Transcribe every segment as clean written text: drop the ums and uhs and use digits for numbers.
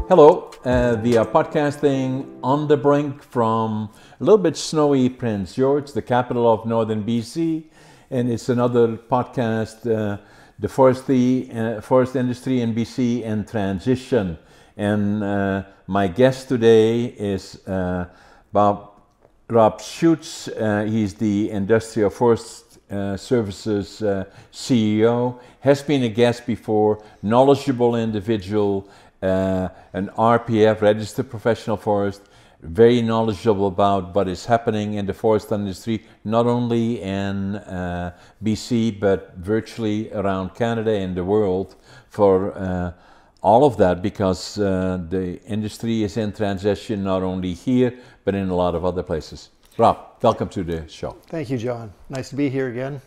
Hello, we are podcasting on the Brink from a little bit snowy Prince George, the capital of northern BC, and it's another podcast, the forest industry in BC and transition. And my guest today is Rob Schuetz. He's the Industrial Forest Services CEO, has been a guest before, knowledgeable individual, an RPF, registered professional forest, very knowledgeable about what is happening in the forest industry, not only in BC, but virtually around Canada and the world for all of that, because the industry is in transition, not only here, but in a lot of other places. Rob, welcome to the show. Thank you, John. Nice to be here again.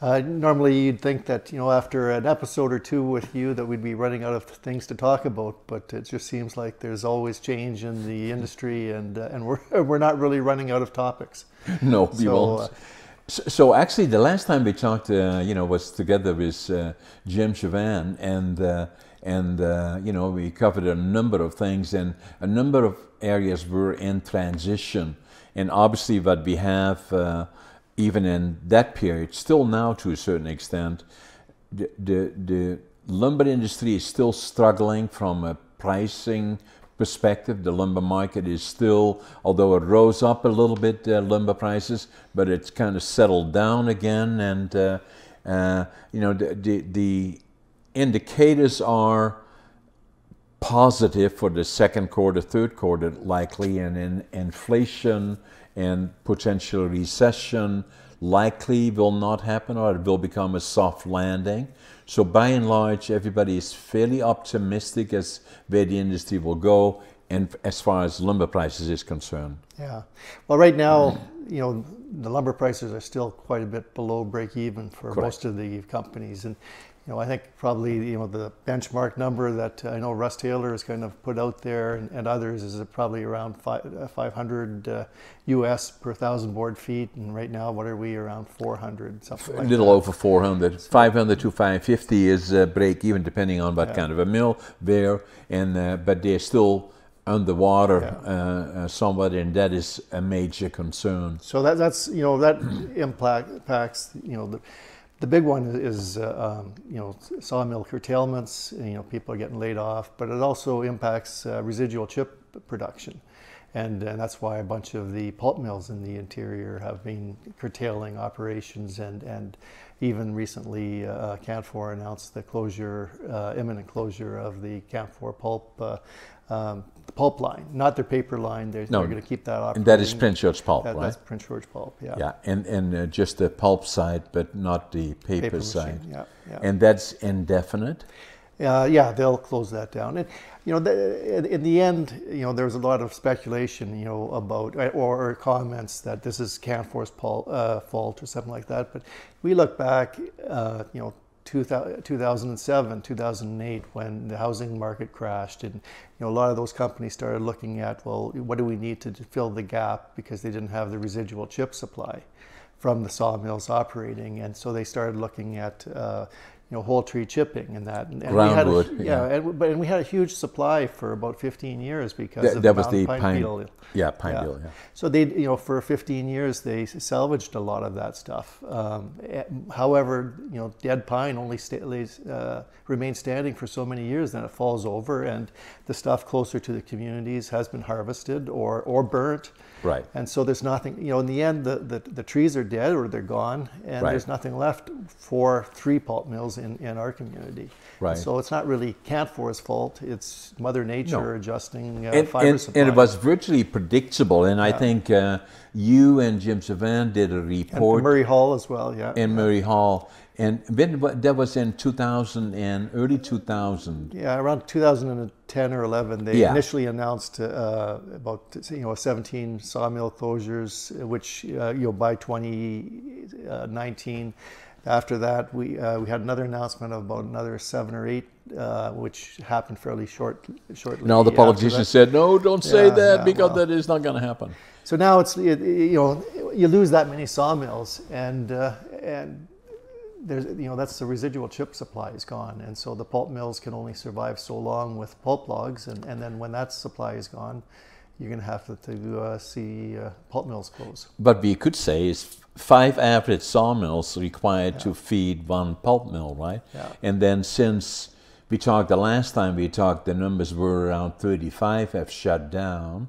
Normally you'd think that, after an episode or two with you that we'd be running out of things to talk about, but it just seems like there's always change in the industry, and we're not really running out of topics. No, we won't. So actually the last time we talked, was together with Jim Chavan, and we covered a number of things, and a number of areas were in transition. And obviously what we have even in that period, still now to a certain extent, the lumber industry is still struggling from a pricing perspective. The lumber market is still, although it rose up a little bit, lumber prices, but it's kind of settled down again. And the indicators are positive for the second quarter, third quarter likely, and in inflation and potential recession likely will not happen, or it will become a soft landing. So by and large, everybody is fairly optimistic as where the industry will go, and as far as lumber prices is concerned. Yeah. Well, right now, the lumber prices are still quite a bit below break even for Correct. Most of the companies. And I think probably the benchmark number that I know Russ Taylor has kind of put out there, and others, is probably around 500 US per 1,000 board feet. And right now, what are we, around 400, something like that? A little over 400. 500 to 550 is break even, depending on what kind of a mill there. And but they're still underwater somewhat, and that is a major concern. So that's that impacts the big one is sawmill curtailments. People are getting laid off, but it also impacts residual chip production, and that's why a bunch of the pulp mills in the interior have been curtailing operations, and even recently Canfor announced the imminent closure of the Canfor pulp line, not their paper line. They're going to keep that operating. And that is Prince George pulp, right? That's Prince George pulp, yeah. Yeah, and just the pulp side, but not the paper side. Machine, yeah. And that's indefinite? Yeah, they'll close that down. And in the end, there was a lot of speculation, about or comments that this is Canfor's fault or something like that. But we look back, 2007, 2008, when the housing market crashed, and a lot of those companies started looking at, well, what do we need to fill the gap, because they didn't have the residual chip supply from the sawmills operating, and so they started looking at whole tree chipping and that. And groundwood, and we had a huge supply for about 15 years because of the pine beetle. Yeah, pine beetle. Yeah. So they, for 15 years they salvaged a lot of that stuff. However, dead pine only remains standing for so many years, then it falls over, and the stuff closer to the communities has been harvested or burnt. Right. And so there's nothing, in the end, the trees are dead or they're gone, and there's nothing left for 3 pulp mills in our community. Right. So it's not really Canfor's fault, it's Mother Nature adjusting fiber supply. And it was virtually predictable, and I think you and Jim Chavan did a report. And Murray Hall as well, yeah. And Murray Hall. And that was in 2000 and early 2000. Yeah, around 2010 or 11, they initially announced about 17 sawmill closures, which by 2019. After that, we had another announcement of about another 7 or 8, which happened fairly shortly. Now the politicians said, no, don't say that, because that is not going to happen. So now it's you lose that many sawmills, and there's, that's the residual chip supply is gone, and so the pulp mills can only survive so long with pulp logs, and then when that supply is gone, you're going to have to see pulp mills close. But we could say is 5 average sawmills required to feed 1 pulp mill, right? Yeah. And then since we talked the last time we talked, the numbers were around 35 have shut down,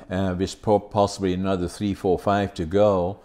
with possibly another 3, 4, 5 to go.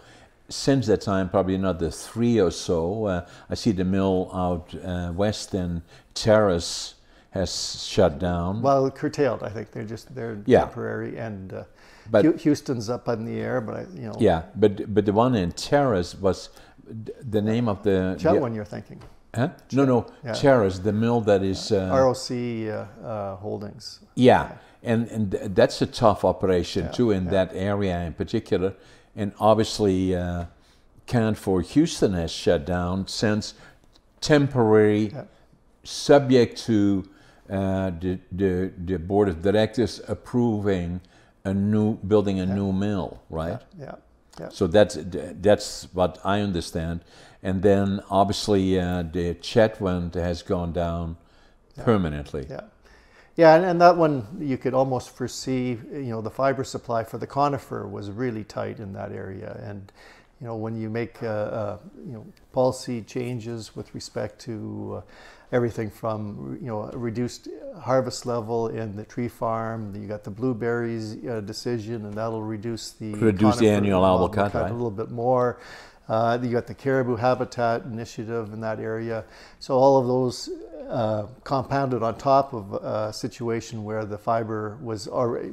Since that time, probably another 3 or so. I see the mill out west in Terrace has shut down. Well, curtailed, I think. They're temporary, and but Houston's up in the air, but Yeah, but the one in Terrace was the name of the... Chetwynd, you're thinking. Huh? No, Terrace, the mill that is... ROC Holdings. Yeah, and that's a tough operation too in that area in particular. And obviously, Canfor Houston has shut down since temporary, subject to the board of directors approving building a new mill, right? Yeah. So that's what I understand. And then obviously the Chetwynd has gone down permanently. Yeah, and that one you could almost foresee. The fiber supply for the conifer was really tight in that area, and when you make policy changes with respect to everything from a reduced harvest level in the tree farm, you got the blueberries decision, and that'll reduce the annual allowable cut, right? A little bit more. You got the caribou habitat initiative in that area. So all of those compounded on top of a situation where the fiber was already,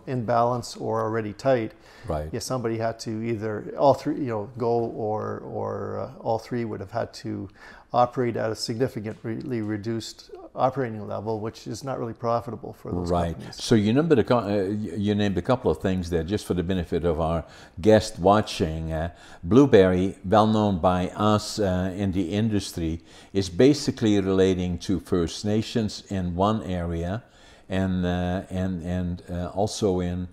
in balance or already tight. Right. Yeah, somebody had to either all three, go, or all three would have had to operate at a significantly reduced operating level, which is not really profitable for those companies. So you named a couple of things there just for the benefit of our guest watching. Blueberry, well known by us in the industry, is basically relating to First Nations in one area, and also in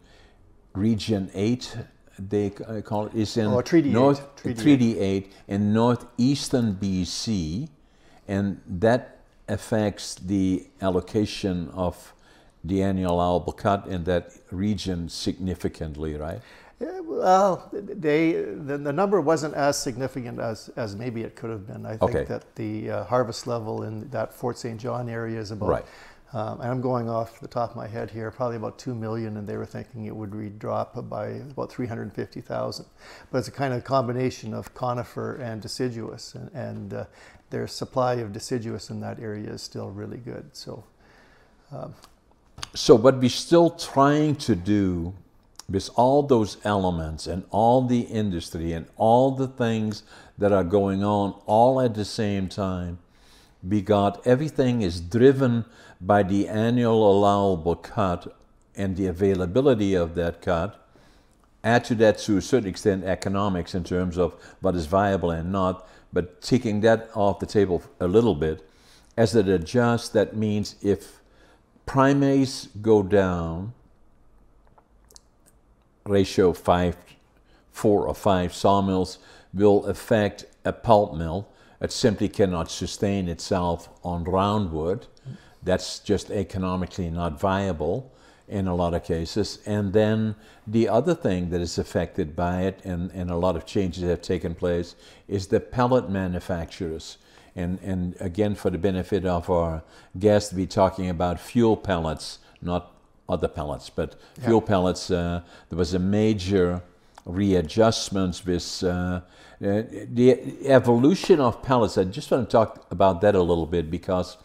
Region 8. They call it, is in Treaty 8 in northeastern BC, and that affects the allocation of the annual allowable cut in that region significantly, right? Well, the number wasn't as significant as maybe it could have been. I think that the harvest level in that Fort St. John area is about, and I'm going off the top of my head here, probably about 2 million, and they were thinking it would drop by about 350,000. But it's a kind of combination of conifer and deciduous, and their supply of deciduous in that area is still really good. So what we're still trying to do with all those elements and all the industry and all the things that are going on all at the same time, everything is driven by the annual allowable cut and the availability of that cut. Add to that, to a certain extent, economics in terms of what is viable and not, but taking that off the table a little bit. As it adjusts, that means if primaries go down, ratio 4 or 5 sawmills will affect a pulp mill. It simply cannot sustain itself on roundwood. That's just economically not viable in a lot of cases. And then the other thing that is affected by it, and a lot of changes have taken place, is the pellet manufacturers. And again, for the benefit of our guests, we're talking about fuel pellets, not other pellets, but fuel pellets. There was a major readjustments with the evolution of pellets. I just want to talk about that a little bit, because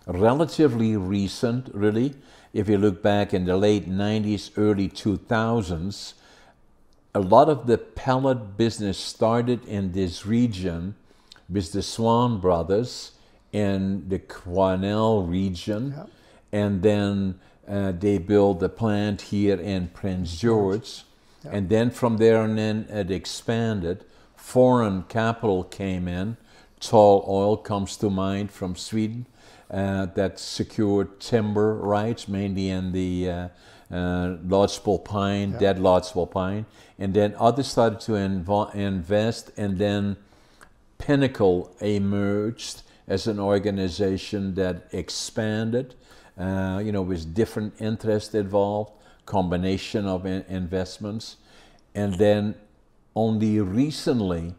relatively recent, really, if you look back in the late 90s, early 2000s, a lot of the pellet business started in this region with the Swan brothers in the Quesnel region, and then they built a plant here in Prince George, and then from there on in it expanded. Foreign capital came in. Tall Oil comes to mind from Sweden, that secured timber rights, mainly in the lodgepole pine, dead lodgepole pine, and then others started to invest, and then Pinnacle emerged as an organization that expanded, with different interests involved, combination of investments. And then only recently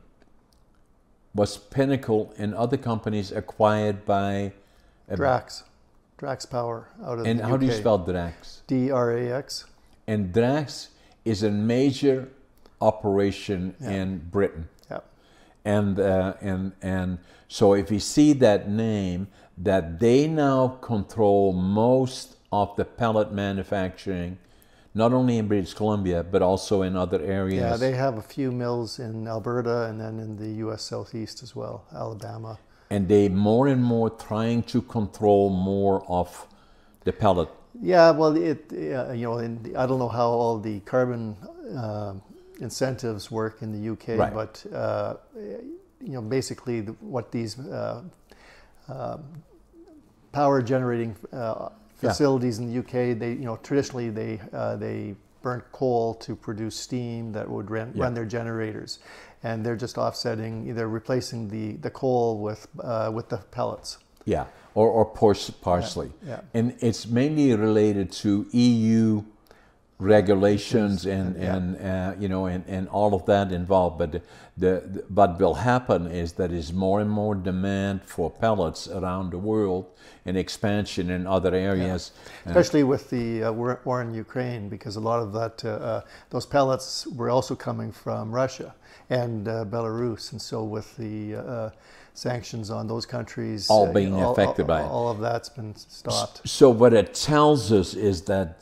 was Pinnacle and other companies acquired by Drax Power out of the UK. And how do you spell Drax? DRAX. And Drax is a major operation in Britain. Yeah. And so if you see that name, that they now control most of the pellet manufacturing, not only in British Columbia, but also in other areas. Yeah, they have a few mills in Alberta and then in the U.S. Southeast as well, Alabama. And they more and more trying to control more of the pellet. Yeah, well, I don't know how all the carbon incentives work in the UK, Right. but basically what these power generating facilities in the UK, they traditionally they burnt coal to produce steam that would run their generators, and they're just offsetting, they're replacing the coal with the pellets. Yeah, or partially. Yeah. And it's mainly related to EU regulations and all of that involved. But what will happen is that is more and more demand for pellets around the world and expansion in other areas. Yeah. Especially with the war in Ukraine, because a lot of that those pellets were also coming from Russia and Belarus, and so with the sanctions on those countries, all being affected by it. All of that's been stopped. So what it tells us is that,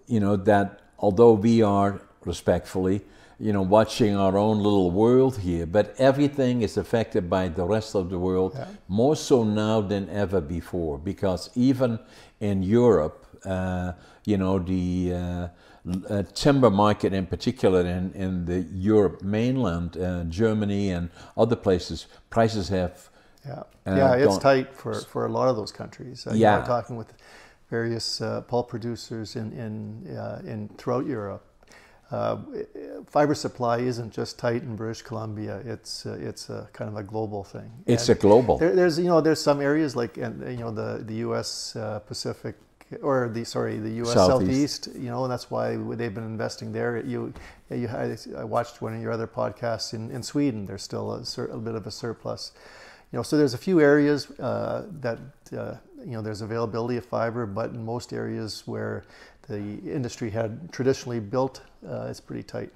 that although we are respectfully, watching our own little world here, but everything is affected by the rest of the world, more so now than ever before, because even in Europe, the timber market in particular in the Europe mainland, Germany and other places, prices have it's tight for a lot of those countries. I'm talking with various pulp producers in throughout Europe. Fiber supply isn't just tight in British Columbia. It's a kind of a global thing. It's a global. There's some areas like the U.S. Pacific, or the U.S. Southeast, and that's why they've been investing there. I watched one of your other podcasts in Sweden. There's still a bit of a surplus. So there's a few areas that there's availability of fiber, but in most areas where the industry had traditionally built, it's pretty tight.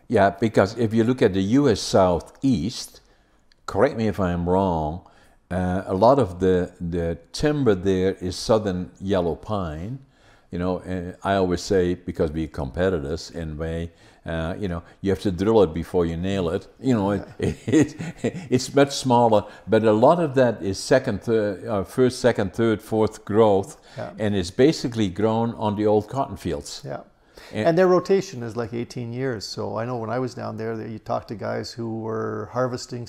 Yeah, because if you look at the U.S. Southeast, correct me if I'm wrong, a lot of the timber there is southern yellow pine. And I always say, because we're competitors in a way, you have to drill it before you nail it. It's much smaller, but a lot of that is first, second, third, fourth growth, and it's basically grown on the old cotton fields. Yeah. And their rotation is like 18 years. So I know when I was down there, you talked to guys who were harvesting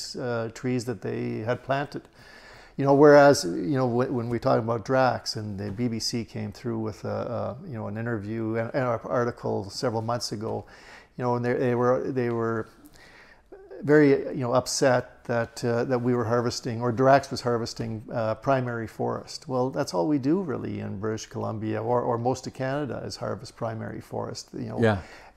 trees that they had planted. Whereas, when we talk about Drax, and the BBC came through with an interview and an article several months ago, and they were very upset that we were harvesting, or Drax was harvesting primary forest. Well, that's all we do really in British Columbia, or most of Canada, is harvest primary forest.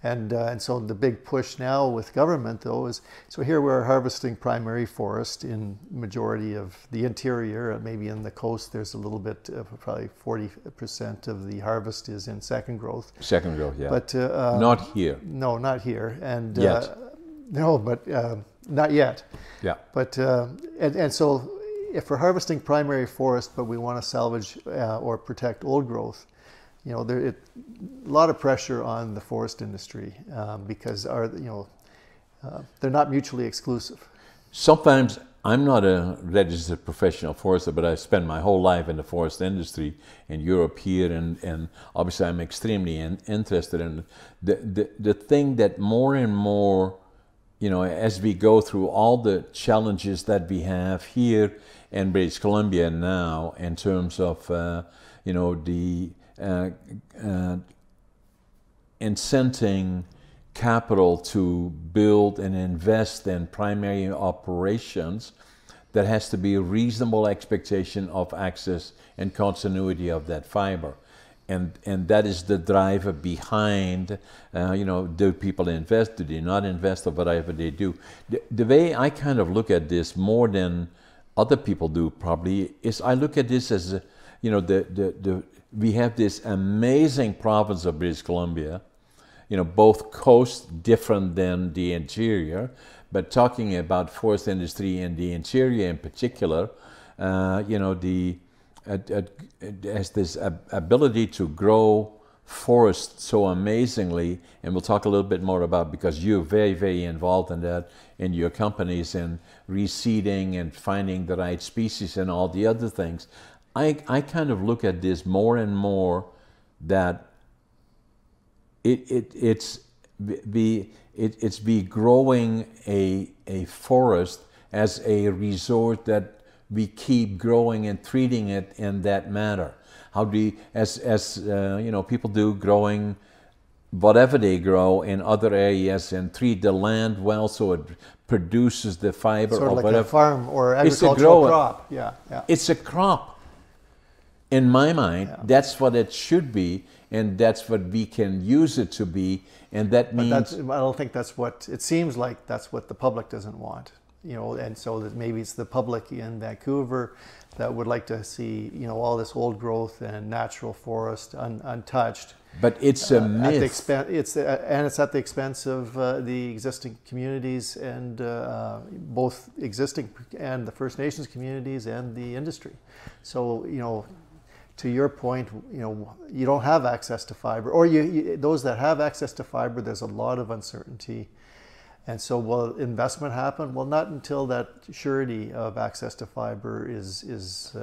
And so the big push now with government, though, is, so here we're harvesting primary forest in majority of the interior. Maybe in the coast there's a little bit, probably 40% of the harvest is in second growth. Second growth, yeah. But not here. No, not here. And yet. No, but not yet. Yeah. But and so if we're harvesting primary forest, but we want to salvage or protect old growth, a lot of pressure on the forest industry because they're not mutually exclusive. Sometimes I'm not a registered professional forester, but I spent my whole life in the forest industry in Europe here, and obviously I'm extremely interested in the thing that more and more, as we go through all the challenges that we have here in British Columbia now, in terms of the incenting capital to build and invest in primary operations, there has to be a reasonable expectation of access and continuity of that fiber. And that is the driver behind, do people invest, do they not invest, or whatever they do. The way I kind of look at this more than other people do probably is I look at this as, we have this amazing province of British Columbia, both coasts different than the interior, but talking about forest industry in the interior in particular, has this ability to grow forest so amazingly, and we'll talk a little bit more about, because you're very, very involved in that in your companies and reseeding and finding the right species and all the other things. I kind of look at this more and more that it's growing a forest as a resource that we keep growing and treating it in that manner. How do you, as people do, growing whatever they grow in other areas and treat the land well so it produces the fiber sort of or like whatever. a farm or agricultural crop. Yeah. It's a crop. In my mind, that's what it should be, and that's what we can use it to be, and that means... I don't think that's what, it seems like that's what the public doesn't want. And so that maybe it's the public in Vancouver that would like to see, all this old growth and natural forest untouched. But it's a myth. It's at the expense of the existing communities and both existing and the First Nations communities and the industry. So, to your point, you don't have access to fiber, or those that have access to fiber, there's a lot of uncertainty. And so will investment happen? Well, not until that surety of access to fiber is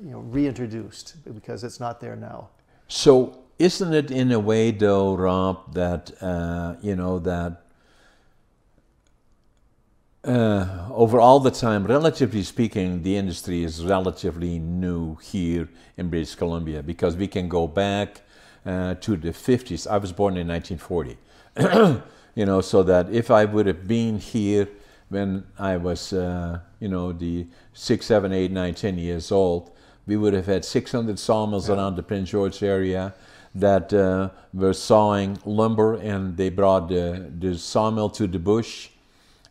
reintroduced, because it's not there now. So isn't it in a way though, Rob, that, over all the time, relatively speaking, the industry is relatively new here in British Columbia, because we can go back to the 50s. I was born in 1940. So that if I would have been here when I was, the 6, 7, 8, 9, 10 years old, we would have had 600 sawmills around the Prince George area that were sawing lumber, and they brought the sawmill to the bush,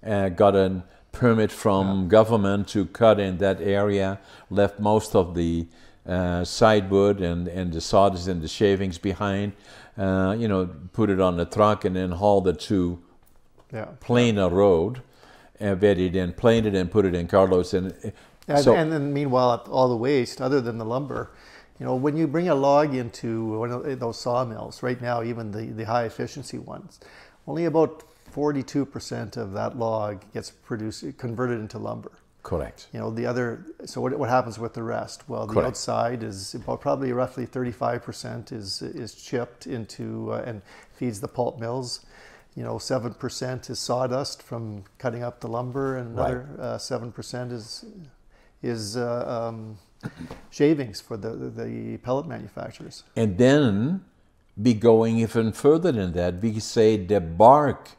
got a permit from government to cut in that area, left most of the sidewood and the sawdust and the shavings behind, put it on the truck and then hauled it to Plana Road, where they then planed it and put it in carloads. And then meanwhile, all the waste, other than the lumber, when you bring a log into one of those sawmills, right now, even the high efficiency ones, only about 42% of that log gets converted into lumber. Correct. The other, so what happens with the rest? Well, the outside is about probably roughly 35% is chipped into and feeds the pulp mills. 7% is sawdust from cutting up the lumber, and another 7% is shavings for the pellet manufacturers. And then, be going even further than that, we say the bark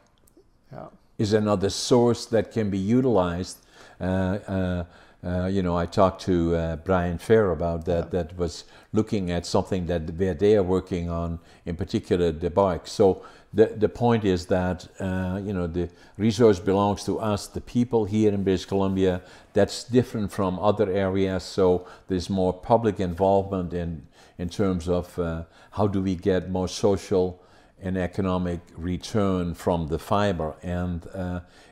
is another source that can be utilized. I talked to Brian Fair about that. That was looking at something where they are working on, in particular, the bark. So the point is that the resource belongs to us, the people here in British Columbia. That's different from other areas. So there's more public involvement in terms of how do we get more social and economic return from the fiber, and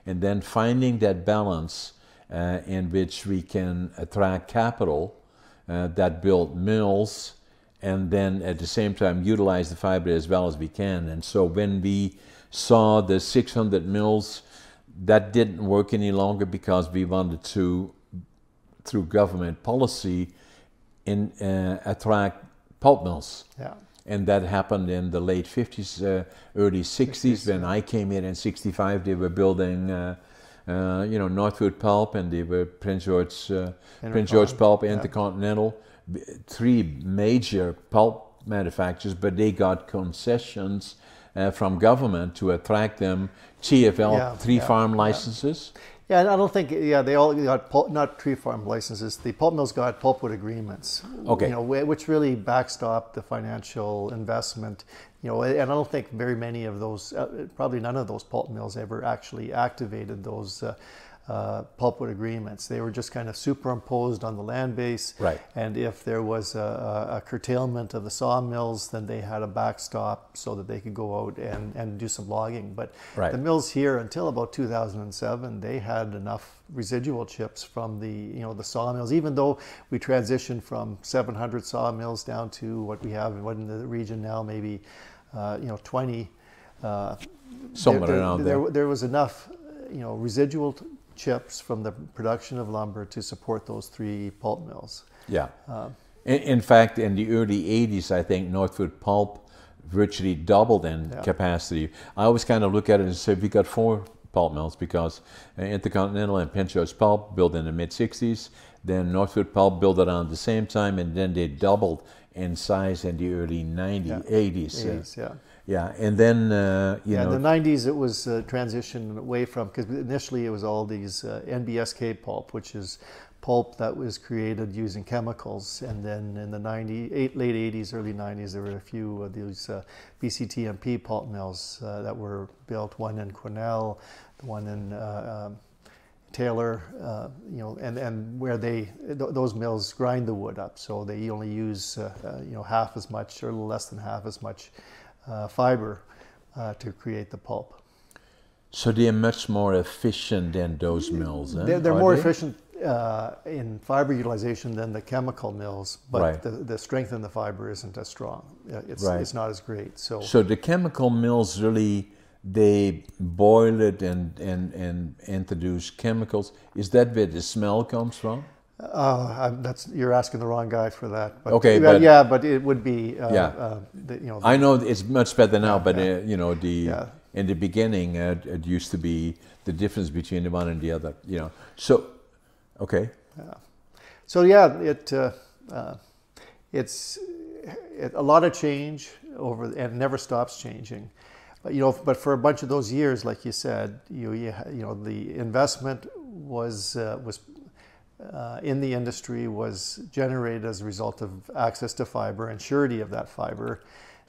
then finding that balance. In which we can attract capital that build mills, and then at the same time utilize the fiber as well as we can. And so when we saw the 600 mills, that didn't work any longer, because we wanted to, through government policy, attract pulp mills. And that happened in the late 50s, early 60s. When I came in 65, they were building Northwood Pulp, and they were Prince George Pulp, Intercontinental, 3 major pulp manufacturers, but they got concessions from government to attract them. TFL, 3 farm licenses. Yeah, and I don't think, yeah, they all got not tree farm licenses. The pulp mills got pulpwood agreements, Okay. you know, which really backstopped the financial investment. You know, and I don't think very many of those, probably none of those pulp mills ever actually activated those pulpwood agreements. They were just kind of superimposed on the land base. Right. And if there was a curtailment of the sawmills, then they had a backstop so that they could go out and do some logging. But Right. the mills here, until about 2007, they had enough residual chips from the sawmills. Even though we transitioned from 700 sawmills down to what we have in the region now, maybe 20. Somewhere around there. There was enough, residual chips from the production of lumber to support those 3 pulp mills. Yeah. In fact, in the early 80s, I think Northwood Pulp virtually doubled in capacity. I always kind of look at it and say we got 4 pulp mills, because Intercontinental and Pinchos Pulp built in the mid-60s, then Northwood Pulp built around the same time, and then they doubled in size in the early 80s. Yeah, and then, in the 90s it was transition away from, because initially it was all these NBSK pulp, which is pulp that was created using chemicals. And then in the late 80s, early 90s, there were a few of these BCTMP pulp mills that were built, one in Quesnel, one in Taylor, and where those mills grind the wood up, so they only use half as much, or a little less than half as much fiber to create the pulp. So they're much more efficient than those mills. They're more efficient in fiber utilization than the chemical mills, but the strength in the fiber isn't as strong. It's not as great. So the chemical mills really, they boil it and introduce chemicals. Is that where the smell comes from? You're asking the wrong guy for that. But, okay, but it would be. I know it's much better now, but in the beginning, it used to be the difference between the one and the other. So okay. So it's a lot of change and it never stops changing. But for a bunch of those years, like you said, the investment was in the industry was generated as a result of access to fiber and surety of that fiber.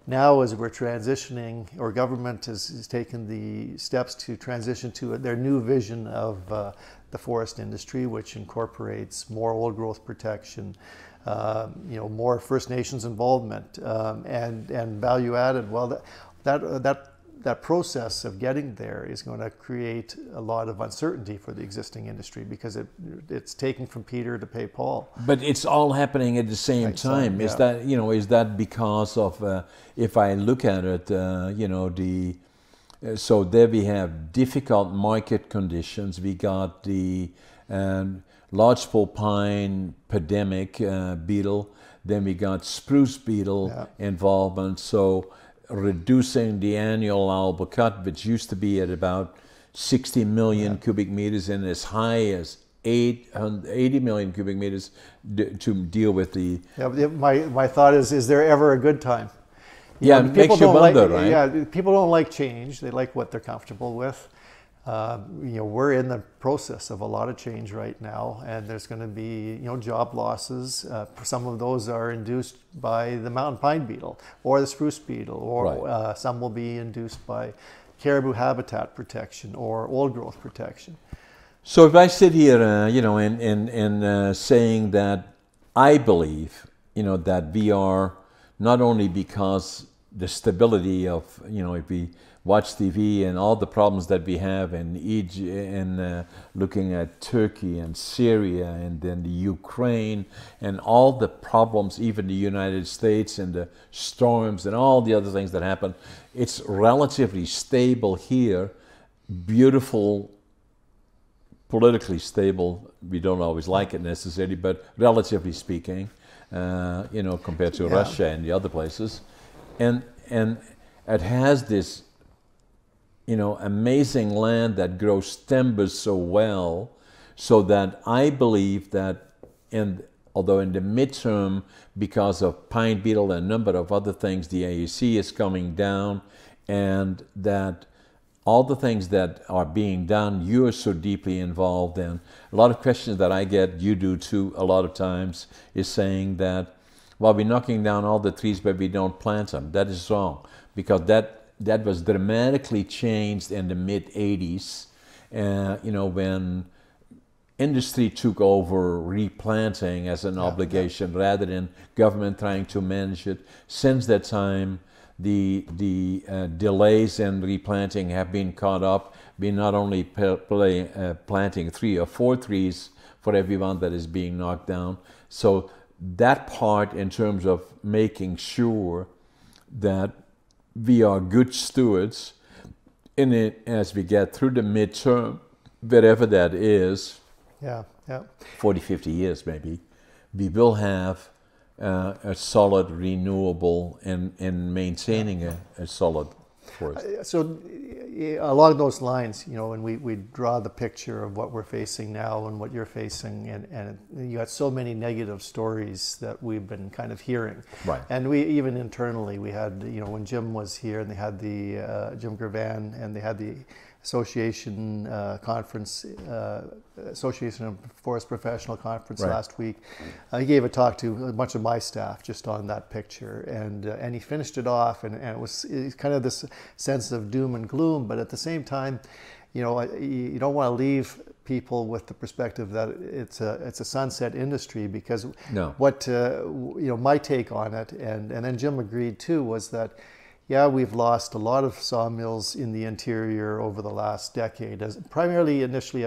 Now, as we're transitioning, or government has taken the steps to transition to their new vision of the forest industry, which incorporates more old growth protection, more First Nations involvement, and value added. Well, that process of getting there is going to create a lot of uncertainty for the existing industry, because it's taking from Peter to pay Paul. But it's all happening at the same time. Is that because of if I look at it, so there we have difficult market conditions. We got the lodgepole pine epidemic, beetle. Then we got spruce beetle involvement. So reducing the annual allowable cut, which used to be at about 60 million cubic meters, and as high as 80 million cubic meters to deal with the... My thought is there ever a good time? It makes you wonder, right? Yeah, people don't like change. They like what they're comfortable with. We're in the process of a lot of change right now, and there's going to be job losses. Some of those are induced by the mountain pine beetle or the spruce beetle, or some will be induced by caribou habitat protection or old growth protection. So if I sit here, and saying that I believe, that we are, not only because the stability of, if we watch TV and all the problems that we have in Egypt, and looking at Turkey and Syria, and then the Ukraine, and all the problems, even the United States and the storms and all the other things that happen, it's relatively stable here, beautiful, politically stable. We don't always like it necessarily, but relatively speaking, compared to Russia and the other places. And it has this amazing land that grows timbers so well, so that I believe that, although in the midterm, because of pine beetle and a number of other things, the AUC is coming down, and that all the things that are being done, you're so deeply involved in. A lot of questions that I get, you do too, a lot of times, is saying that, well, we're knocking down all the trees, but we don't plant them. That is wrong, because that was dramatically changed in the mid-'80s, when industry took over replanting as an obligation rather than government trying to manage it. Since that time, the delays in replanting have been caught up. We not only planting 3 or 4 trees for every one that is being knocked down. So that part, in terms of making sure that we are good stewards in it as we get through the midterm, wherever that is, 40, 50 years maybe, we will have a solid renewable and maintaining a solid forest. So along those lines, when we draw the picture of what we're facing now and what you're facing, and you got so many negative stories that we've been kind of hearing. Right. And we, even internally, we had, when Jim was here and they had the, Jim Gervan, and they had the association conference, Association of Forest Professional Conference last week. He gave a talk to a bunch of my staff just on that picture, and he finished it off, and it was kind of this sense of doom and gloom, but at the same time, you don't want to leave people with the perspective that it's a sunset industry, because what my take on it, and then Jim agreed too, was that we've lost a lot of sawmills in the interior over the last decade, primarily initially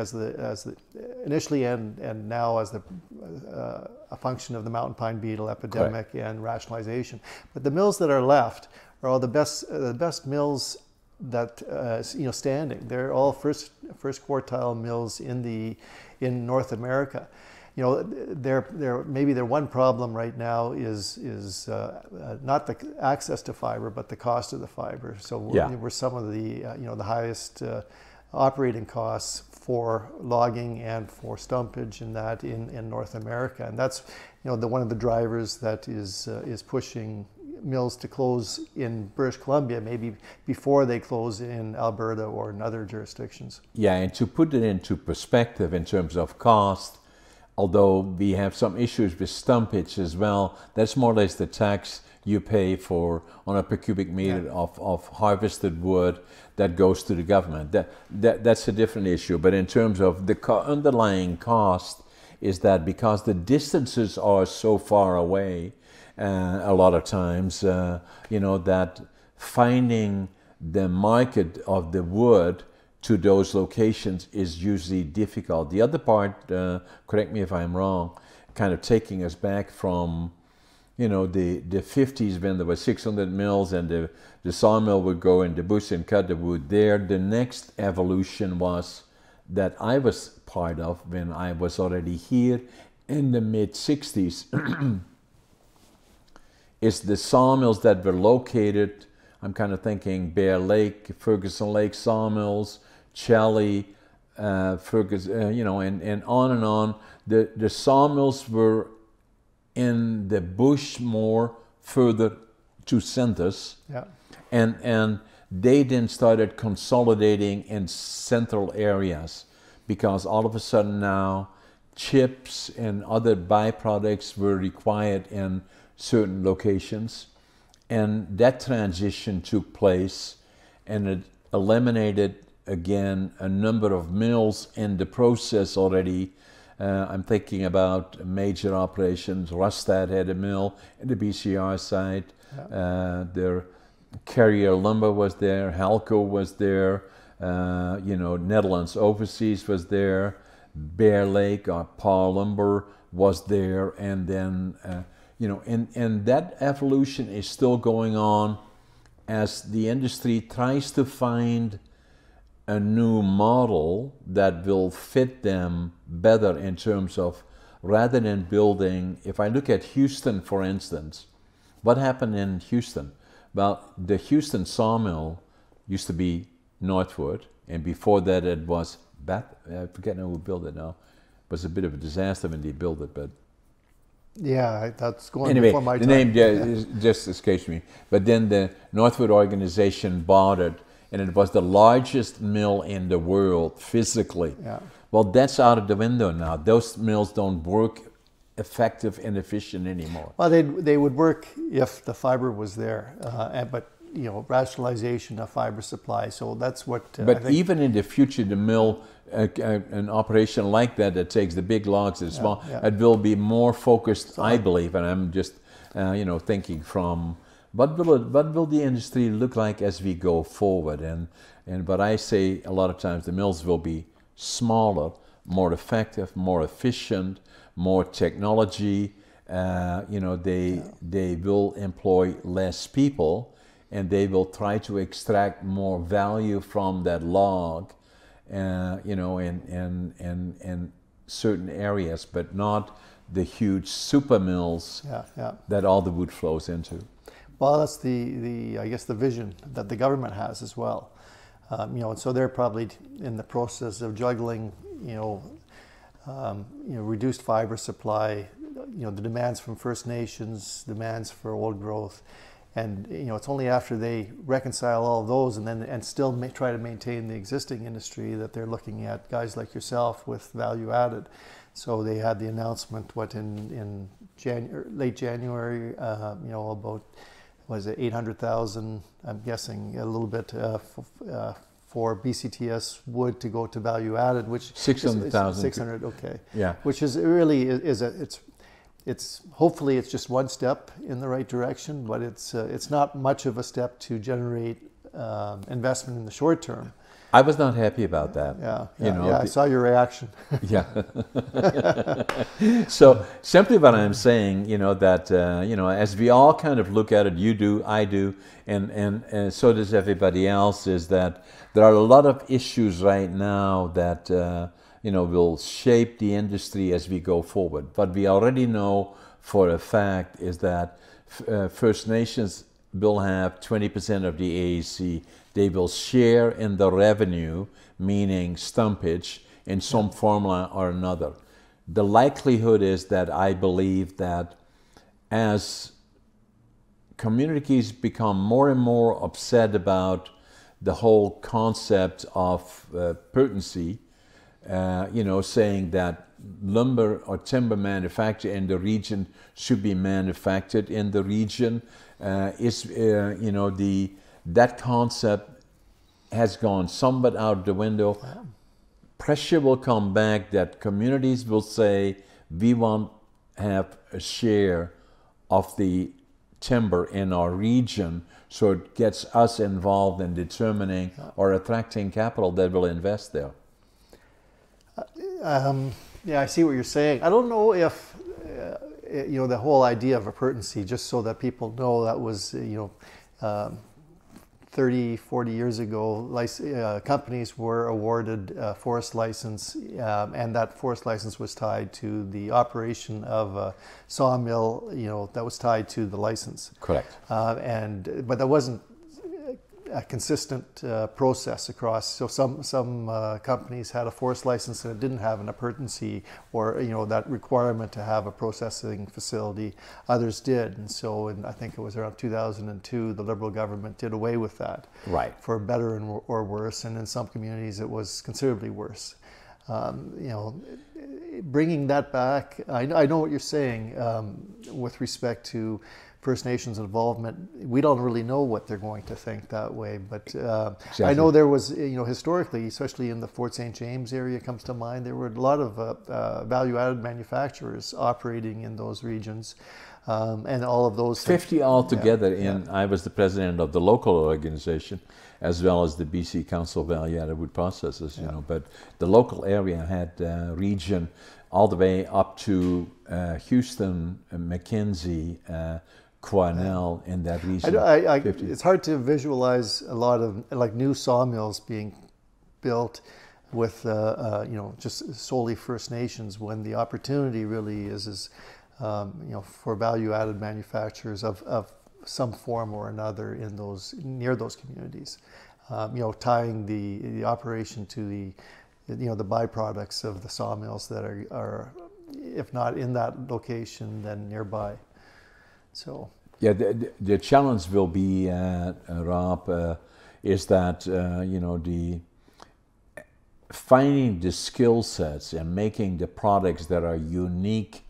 and now as a function of the mountain pine beetle epidemic and rationalization. But the mills that are left are all the best mills that standing. They're all first quartile mills in North America. Their one problem right now is not the access to fiber, but the cost of the fiber. So we're some of the the highest operating costs for logging and for stumpage in North America, and that's one of the drivers that is pushing mills to close in British Columbia, maybe before they close in Alberta or in other jurisdictions. Yeah, and to put it into perspective in terms of cost, although we have some issues with stumpage as well, that's more or less the tax you pay on a per cubic meter of harvested wood that goes to the government. That's a different issue. But in terms of the underlying cost, is that because the distances are so far away, a lot of times, that finding the market of the wood to those locations is usually difficult. The other part, correct me if I'm wrong, kind of taking us back from, the 50s when there were 600 mills and the sawmill would go in the bush and cut the wood there. The next evolution was that I was part of when I was already here in the mid-60s is the sawmills that were located, I'm kind of thinking Bear Lake, Ferguson Lake sawmills, Chelly, Ferguson, and on. The sawmills were in the bush more further to centers, and they then started consolidating in central areas, because all of a sudden now chips and other byproducts were required in certain locations, and that transition took place, and it eliminated again a number of mills in the process already. I'm thinking about major operations. Rustad had a mill in the BCR site. Their Carrier Lumber was there. Halco was there. Netherlands Overseas was there. Bear Lake or Paw Lumber was there. And then, and that evolution is still going on as the industry tries to find a new model that will fit them better in terms of, rather than building, if I look at Houston, for instance, what happened in Houston? Well, the Houston sawmill used to be Northwood, and before that it was I forget who built it now. It was a bit of a disaster when they built it, but that's going before my time. The name just escapes me. But then the Northwood organization bought it, and it was the largest mill in the world physically. Yeah. Well, that's out of the window now. Those mills don't work effective and efficient anymore. Well, they would work if the fiber was there, but rationalization of fiber supply. So that's what. But I think even in the future, the mill, an operation like that takes the big logs and small, it will be more focused, I believe, and I'm just thinking from what will the industry look like as we go forward, and but I say a lot of times the mills will be smaller, more effective, more efficient, more technology. They will employ less people, and they will try to extract more value from that log, in certain areas, but not the huge super mills that all the wood flows into. Well, that's the I guess the vision that the government has as well. And so they're probably in the process of juggling, reduced fiber supply, the demands from First Nations, demands for old growth, and it's only after they reconcile all of those and still try to maintain the existing industry that they're looking at guys like yourself with value added. So they had the announcement in late January, about. Was it 800,000? I'm guessing a little bit for BCTS wood to go to value added, which 600,000. 600, okay. Yeah. Which is really it's hopefully it's just one step in the right direction, but it's not much of a step to generate investment in the short term. I was not happy about that. I saw your reaction. Yeah. So simply what I'm saying, that as we all kind of look at it, you do, I do, and so does everybody else, is that there are a lot of issues right now that will shape the industry as we go forward. What we already know for a fact is that First Nations will have 20% of the AAC. They will share in the revenue, meaning stumpage, in some formula or another. The likelihood is that I believe that as communities become more and more upset about the whole concept of pertinency, saying that lumber or timber manufacture in the region should be manufactured in the region, that concept has gone somewhat out the window. Wow. Pressure will come back that communities will say, we want to have a share of the timber in our region, so it gets us involved in determining or attracting capital that will invest there. I see what you're saying. I don't know if, the whole idea of pertinency, just so that people know, that was, 30, 40 years ago, companies were awarded a forest license, and that forest license was tied to the operation of a sawmill, that was tied to the license. Correct. But that wasn't a consistent process across. So some companies had a forest license and it didn't have an appurtenancy or that requirement to have a processing facility. Others did, and so I think it was around 2002 the Liberal government did away with that. Right. For better or worse, and in some communities it was considerably worse. Bringing that back, I know what you're saying with respect to First Nations involvement. We don't really know what they're going to think that way, but exactly. I know there was, historically, especially in the Fort St. James area comes to mind, there were a lot of value-added manufacturers operating in those regions, and all of those 50 altogether. I was the president of the local organization, as well as the BC Council of Value-Added Wood Processors. But the local area had region all the way up to Houston, Mackenzie, Cornell, in that region. It's hard to visualize a lot of new sawmills being built with just solely First Nations, when the opportunity really is for value-added manufacturers of some form or another in near those communities, tying the operation to the byproducts of the sawmills that are if not in that location, then nearby. So yeah, the challenge will be, Rob, is that the finding the skill sets and making the products that are unique,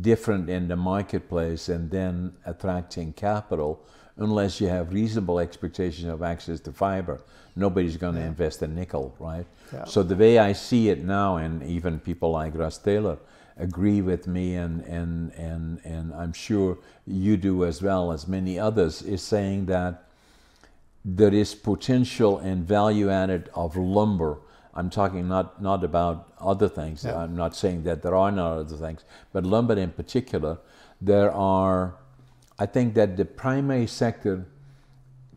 different in the marketplace, and then attracting capital. Unless you have reasonable expectations of access to fiber, nobody's going to invest a nickel, right? Yeah. So the way I see it now, and even people like Russ Taylor agree with me, and I'm sure you do as well as many others, is saying that there is potential and value added of lumber. I'm talking not about other things. Yeah. I'm not saying that there are no other things, but lumber in particular, there are. I think that the primary sector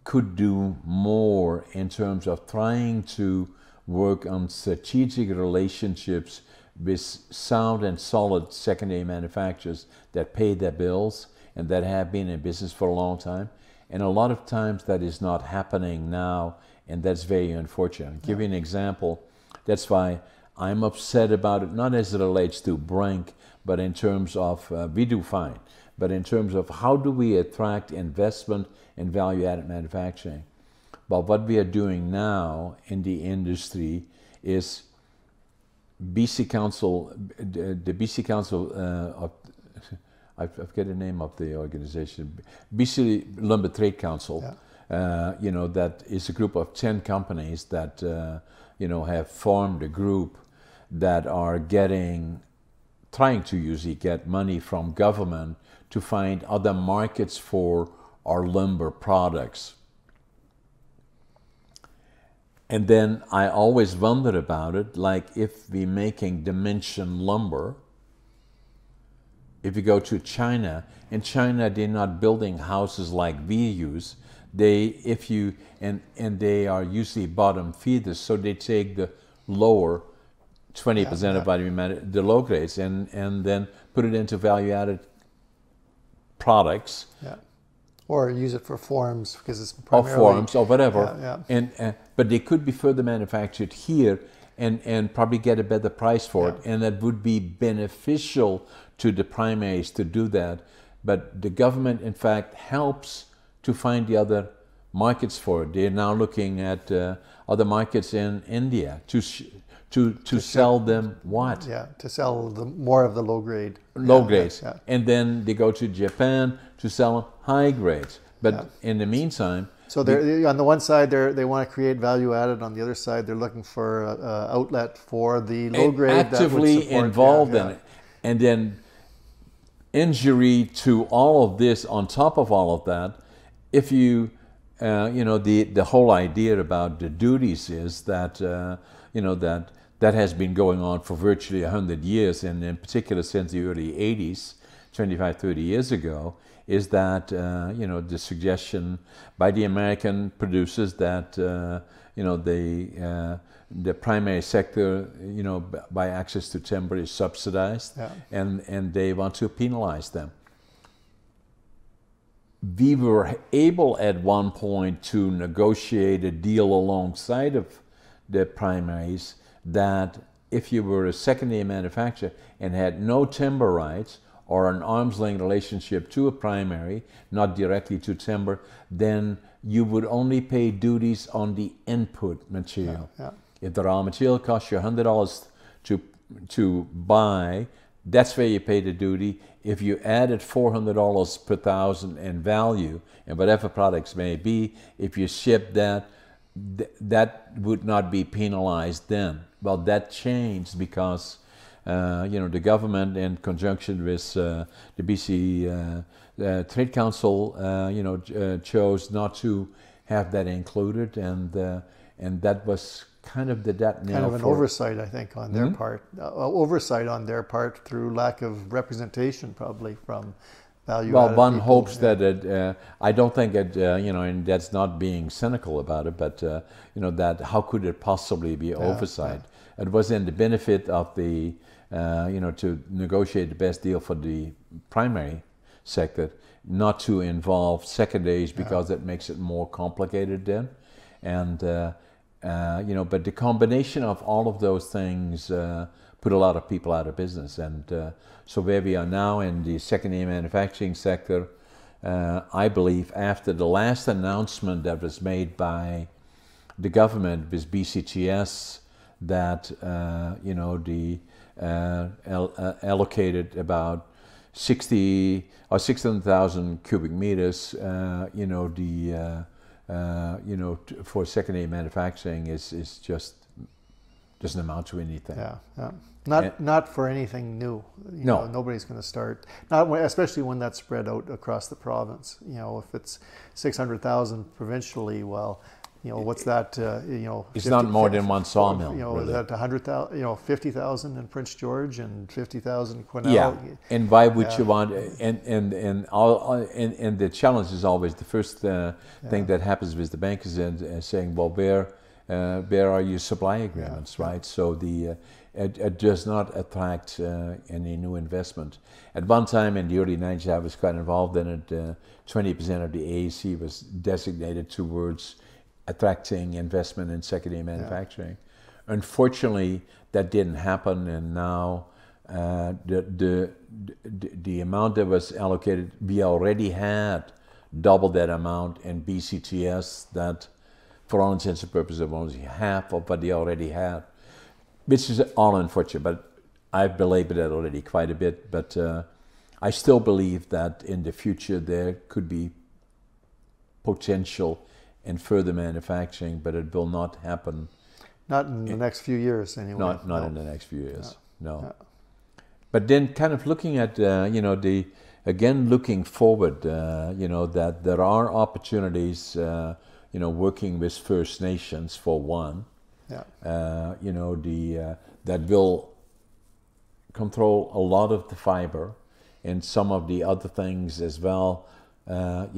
could do more in terms of trying to work on strategic relationships with sound and solid secondary manufacturers that pay their bills and that have been in business for a long time. And a lot of times that is not happening now, and that's very unfortunate. I'll give you an example. That's why I'm upset about it, not as it relates to Brink, but in terms of, we do fine, but in terms of how do we attract investment in value-added manufacturing. But what we are doing now in the industry is BC Council, the BC Council of, I forget the name of the organization, BC Lumber Trade Council, that is a group of 10 companies that, have formed a group that are trying to usually get money from government to find other markets for our lumber products. And then I always wonder about it, like if we're making dimension lumber, if you go to China, in China they're not building houses like we use. They are usually bottom feeders, so they take the lower 20% of the low grades and then put it into value-added products. Yeah. Or use it for forms because it's primarily... Or forms or whatever. But they could be further manufactured here and probably get a better price for it. And that would be beneficial to the primaries to do that. But the government, in fact, helps to find the other markets for it. They're now looking at other markets in India to sell them what? Yeah, to sell more of the low grade. Low grades. Yeah. And then they go to Japan to sell high grades. But in the meantime... So on the one side, they want to create value added. On the other side, they're looking for an outlet for the low grade. Actively that would support, involved in it. And then injury to all of this, on top of all of that, if you, the whole idea about the duties is that, that has been going on for virtually 100 years, and in particular since the early 80s, 25, 30 years ago, is that, the suggestion by the American producers that, the primary sector, by access to timber is subsidized, and they want to penalize them. We were able at one point to negotiate a deal alongside of the primaries that if you were a secondary manufacturer and had no timber rights or an arm's length relationship to a primary, not directly to timber, then you would only pay duties on the input material. If the raw material costs you $100 to buy, that's where you pay the duty. If you added $400 per thousand in value, and whatever products may be, if you ship that, that would not be penalized then. Well, that changed because the government, in conjunction with the BC Trade Council, chose not to have that included, and that was kind of the death knell. Kind of an oversight, I think, on their part. Oversight on their part through lack of representation, probably from value. Well, one hopes that it. I don't think it. And that's not being cynical about it, but that how could it possibly be oversight? It was in the benefit of the, to negotiate the best deal for the primary sector, not to involve secondaries because it makes it more complicated then, and. But the combination of all of those things put a lot of people out of business. And so where we are now in the secondary manufacturing sector, I believe after the last announcement that was made by the government with BCTS that allocated about 60 or 600,000 cubic meters. For secondary manufacturing is just doesn't amount to anything. Yeah. Not for anything new. No. Nobody's going to start. Especially when that's spread out across the province. If it's 600,000 provincially, well, what's that? It's not more than one sawmill. Really. Is that 100,000? 50,000 in Prince George and 50,000 in Quesnel. Yeah. And why would you want? And the challenge is always the first thing that happens with the bankers and saying, well, where are your supply agreements, right? So it does not attract any new investment. At one time in the early 90s, I was quite involved in it. 20% of the AAC was designated towards attracting investment in secondary manufacturing. Unfortunately, that didn't happen, and now the amount that was allocated, we already had double that amount in BCTS. That, for all intents and purposes, was half of what they already had, which is all unfortunate. But I've belabored that already quite a bit. But I still believe that in the future there could be potential in further manufacturing, but it will not happen. Not in the next few years, anyway. Not in the next few years. No. But then, kind of looking at looking forward, that there are opportunities. Working with First Nations for one. That will control a lot of the fiber, and some of the other things as well. And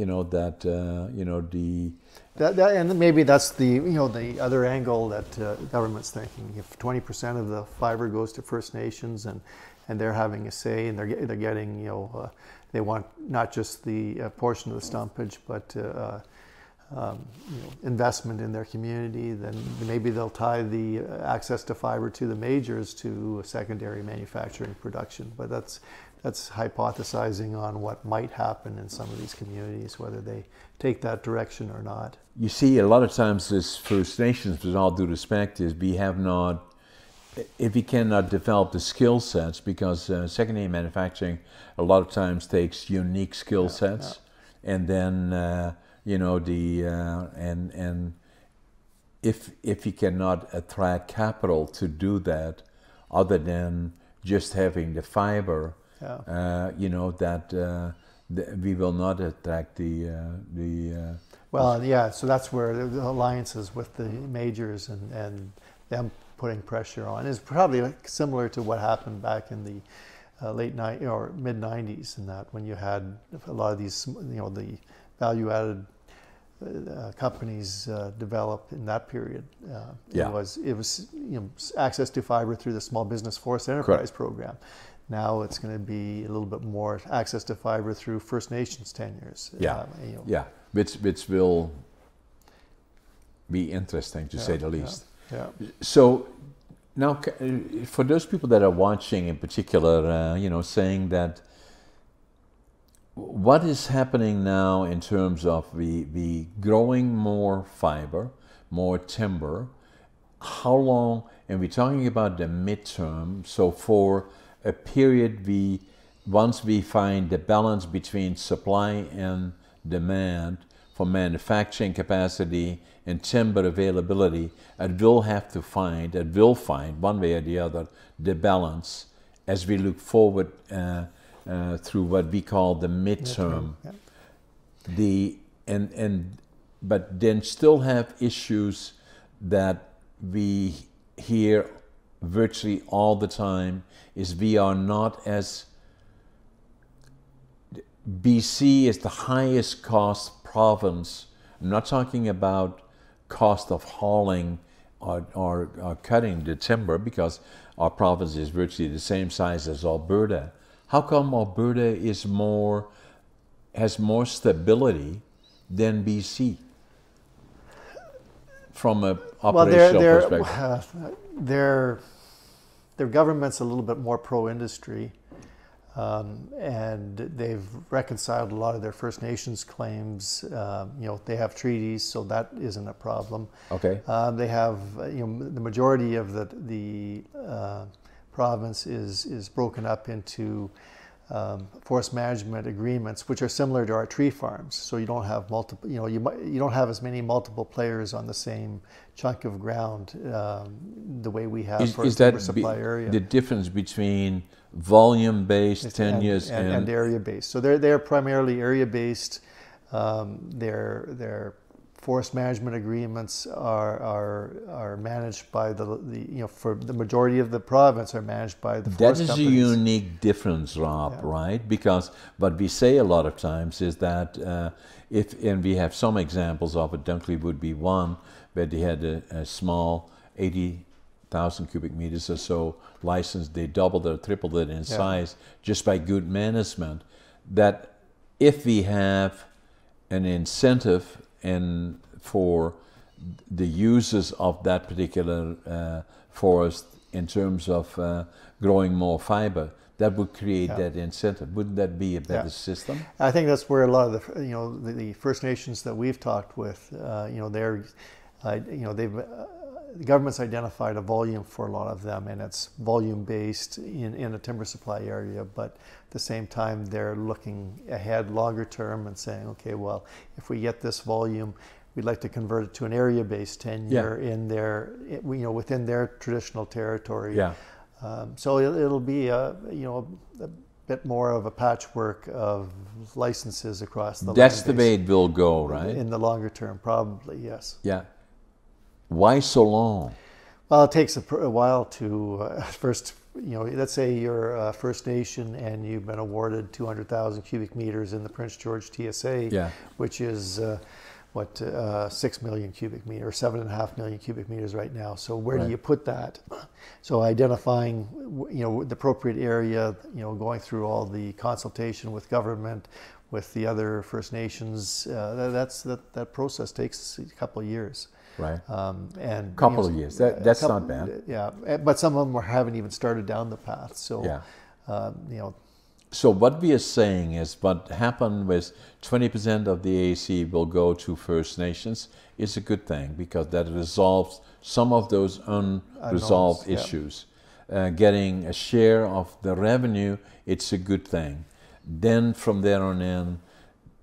maybe that's the other angle that government's thinking. If 20% of the fiber goes to First Nations and they're having a say, and they're getting they want not just the portion of the stumpage, but investment in their community, then maybe they'll tie the access to fiber to the majors to secondary manufacturing production. But that's hypothesizing on what might happen in some of these communities, whether they take that direction or not. You see, a lot of times as First Nations, with all due respect, is we cannot develop the skill sets, because secondary manufacturing a lot of times takes unique skill sets, and then if you cannot attract capital to do that, other than just having the fiber, we will not attract the. So that's where the alliances with the majors and them putting pressure on is probably similar to what happened back in the late or mid 90s, in that when you had a lot of these, the value-added companies developed in that period. It was access to fiber through the Small Business Forest Enterprise Program. Now it's going to be a little bit more access to fiber through First Nations tenures. Which will be interesting, to say the least. So now, for those people that are watching in particular, saying that, what is happening now in terms of the growing more fiber, more timber? How long, and we're talking about the midterm, so for a period, once we find the balance between supply and demand for manufacturing capacity and timber availability, it will find one way or the other the balance as we look forward through what we call the midterm. But then still have issues that we hear virtually all the time, is we are not as, BC is the highest cost province. I'm not talking about cost of hauling or cutting the timber, because our province is virtually the same size as Alberta. How come Alberta has more stability than BC from an operational perspective? Their government's a little bit more pro-industry. And they've reconciled a lot of their First Nations claims. They have treaties, so that isn't a problem. Okay. They have, the majority of the province is broken up into forest management agreements, which are similar to our tree farms. So you don't have multiple, you don't have as many multiple players on the same chunk of ground the way we have for a timber supply area. The difference between volume-based tenures and area-based? So they're primarily area-based. Their forest management agreements are managed by for the majority of the province are managed by the forest companies. That is a unique difference, Rob, right? Because what we say a lot of times is that and we have some examples of it, Dunkley would be one, where they had a small 80,000 cubic meters or so license, they doubled or tripled it in size just by good management. That if we have an incentive for the users of that particular forest in terms of growing more fiber, that would create that incentive. Wouldn't that be a better system? I think that's where a lot of the First Nations that we've talked with, the government's identified a volume for a lot of them, and it's volume based in a timber supply area, but at the same time they're looking ahead longer term and saying, okay, well, if we get this volume, we'd like to convert it to an area based tenure in their, within their traditional territory. So it'll be a bit more of a patchwork of licenses across the That's the way it will go, right? In the longer term, probably, yes. Yeah. Why so long? Well, it takes a while to first, let's say you're a First Nation and you've been awarded 200,000 cubic meters in the Prince George TSA, which is 6 million cubic meters, 7.5 million cubic meters right now. So where do you put that? So identifying, the appropriate area, going through all the consultation with government, with the other First Nations, that process takes a couple of years. Right. And couple of years. That's not bad. Yeah, but some of them haven't even started down the path. So, So what we are saying is what happened with 20% of the AAC will go to First Nations is a good thing, because that resolves some of those unresolved issues. Getting a share of the revenue, it's a good thing. Then from there on in,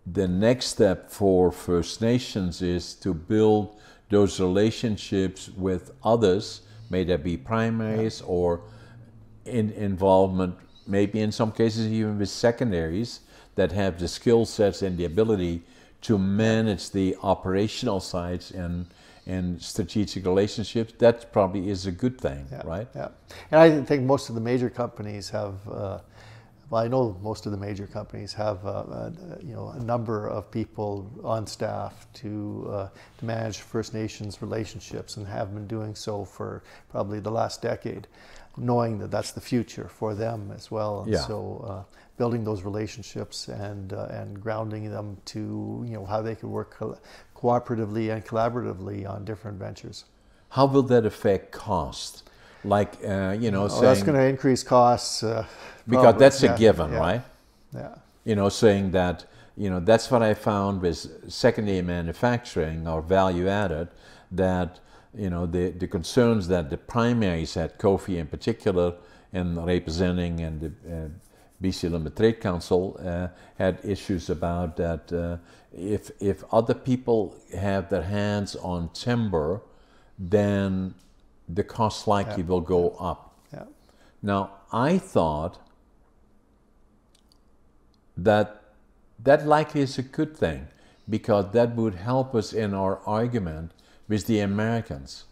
the next step for First Nations is to build those relationships with others, may that be primaries or involvement, maybe in some cases even with secondaries that have the skill sets and the ability to manage the operational sides and strategic relationships. That probably is a good thing, right? Yeah, and I think most of the major companies have, I know most of the major companies have a number of people on staff to manage First Nations relationships, and have been doing so for probably the last decade, knowing that that's the future for them as well. And so building those relationships and grounding them to how they can work cooperatively and collaboratively on different ventures. How will that affect cost? Like, saying... that's going to increase costs. Because that's a given, right? Yeah. Saying that, that's what I found with secondary manufacturing or value added, that, the concerns that the primaries had, Kofi in particular, and representing, and the BC Lumber Trade Council had issues about that if other people have their hands on timber, then the cost likely will go up. Yeah. Now, I thought that likely is a good thing, because that would help us in our argument with the Americans.